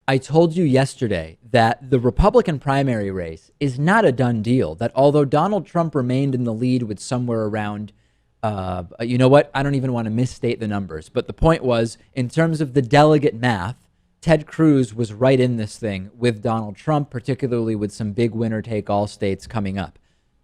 I told you yesterday that the Republican primary race is not a done deal, that although Donald Trump remained in the lead with somewhere around, you know what? I don't even want to misstate the numbers. But the point was, in terms of the delegate math, Ted Cruz was right in this thing with Donald Trump, particularly with some big winner take all states coming up.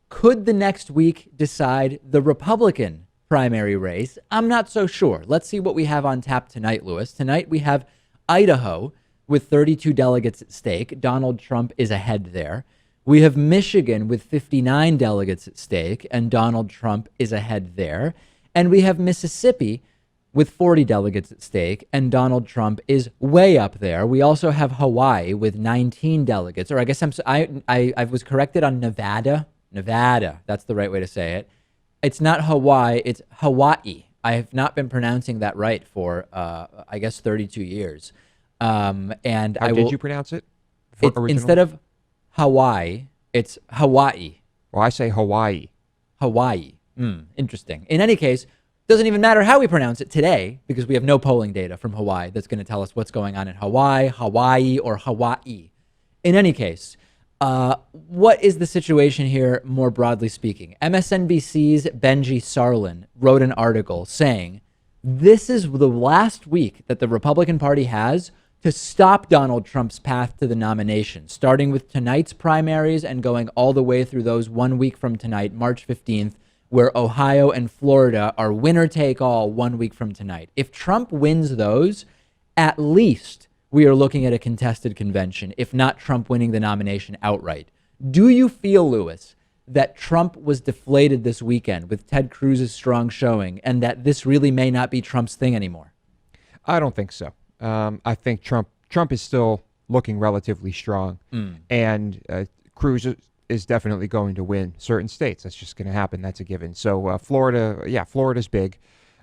Could the next week decide the Republican primary race? I'm not so sure. Let's see what we have on tap tonight, Lewis. Tonight we have Idaho with 32 delegates at stake. Donald Trump is ahead there. We have Michigan with 59 delegates at stake, and Donald Trump is ahead there. And we have Mississippi with 40 delegates at stake, and Donald Trump is way up there. We also have Hawaii with 19 delegates, or I guess I was corrected on Nevada. Nevada, that's the right way to say it. It's not Hawaii, it's Hawaii. I have not been pronouncing that right for, I guess, 32 years. And How did you pronounce it? Instead of Hawaii, it's Hawaii. Well, I say Hawaii. Hawaii. Interesting. In any case, doesn't even matter how we pronounce it today because we have no polling data from Hawaii that's going to tell us what's going on in Hawaii, or Hawaii. In any case, what is the situation here more broadly speaking? MSNBC's Benji Sarlin wrote an article saying this is the last week that the Republican Party has to stop Donald Trump's path to the nomination, starting with tonight's primaries and going all the way through those 1 week from tonight, March 15th, where Ohio and Florida are winner take all 1 week from tonight. If Trump wins those, at least we are looking at a contested convention, if not Trump winning the nomination outright. Do you feel, Lewis, that Trump was deflated this weekend with Ted Cruz's strong showing and that this really may not be Trump's thing anymore? I don't think so. I think Trump is still looking relatively strong, and Cruz is definitely going to win certain states. That's just going to happen. That's a given. So Florida's big,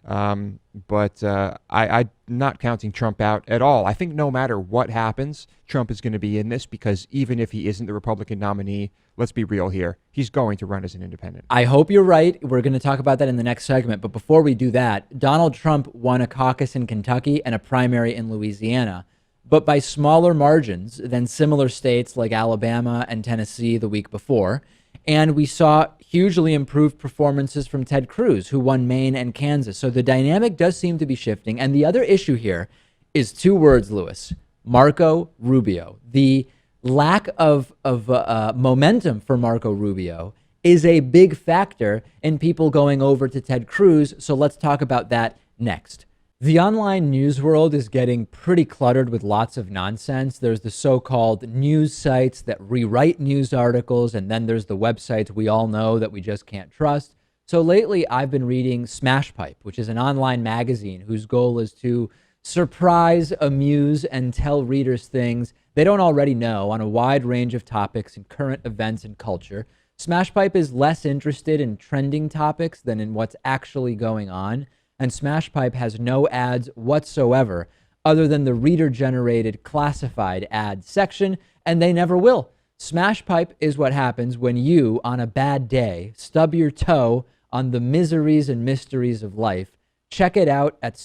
but I'm not counting Trump out at all. I think no matter what happens, Trump is going to be in this because even if he isn't the Republican nominee, let's be real here, he's going to run as an independent. I hope you're right. We're going to talk about that in the next segment. But before we do that, Donald Trump won a caucus in Kentucky and a primary in Louisiana, but by smaller margins than similar states like Alabama and Tennessee the week before. And we saw hugely improved performances from Ted Cruz, who won Maine and Kansas. So the dynamic does seem to be shifting. And the other issue here is two words, Lewis: Marco Rubio. The lack of momentum for Marco Rubio is a big factor in people going over to Ted Cruz. So let's talk about that next. The online news world is getting pretty cluttered with lots of nonsense. There's the so-called news sites that rewrite news articles, and then there's the websites we all know that we just can't trust. So lately, I've been reading SmashPipe, which is an online magazine whose goal is to surprise, amuse, and tell readers things they don't already know on a wide range of topics in current events and culture. SmashPipe is less interested in trending topics than in what's actually going on. And SmashPipe has no ads whatsoever other than the reader-generated classified ad section, and they never will. SmashPipe is what happens when you, on a bad day, stub your toe on the miseries and mysteries of life. Check it out at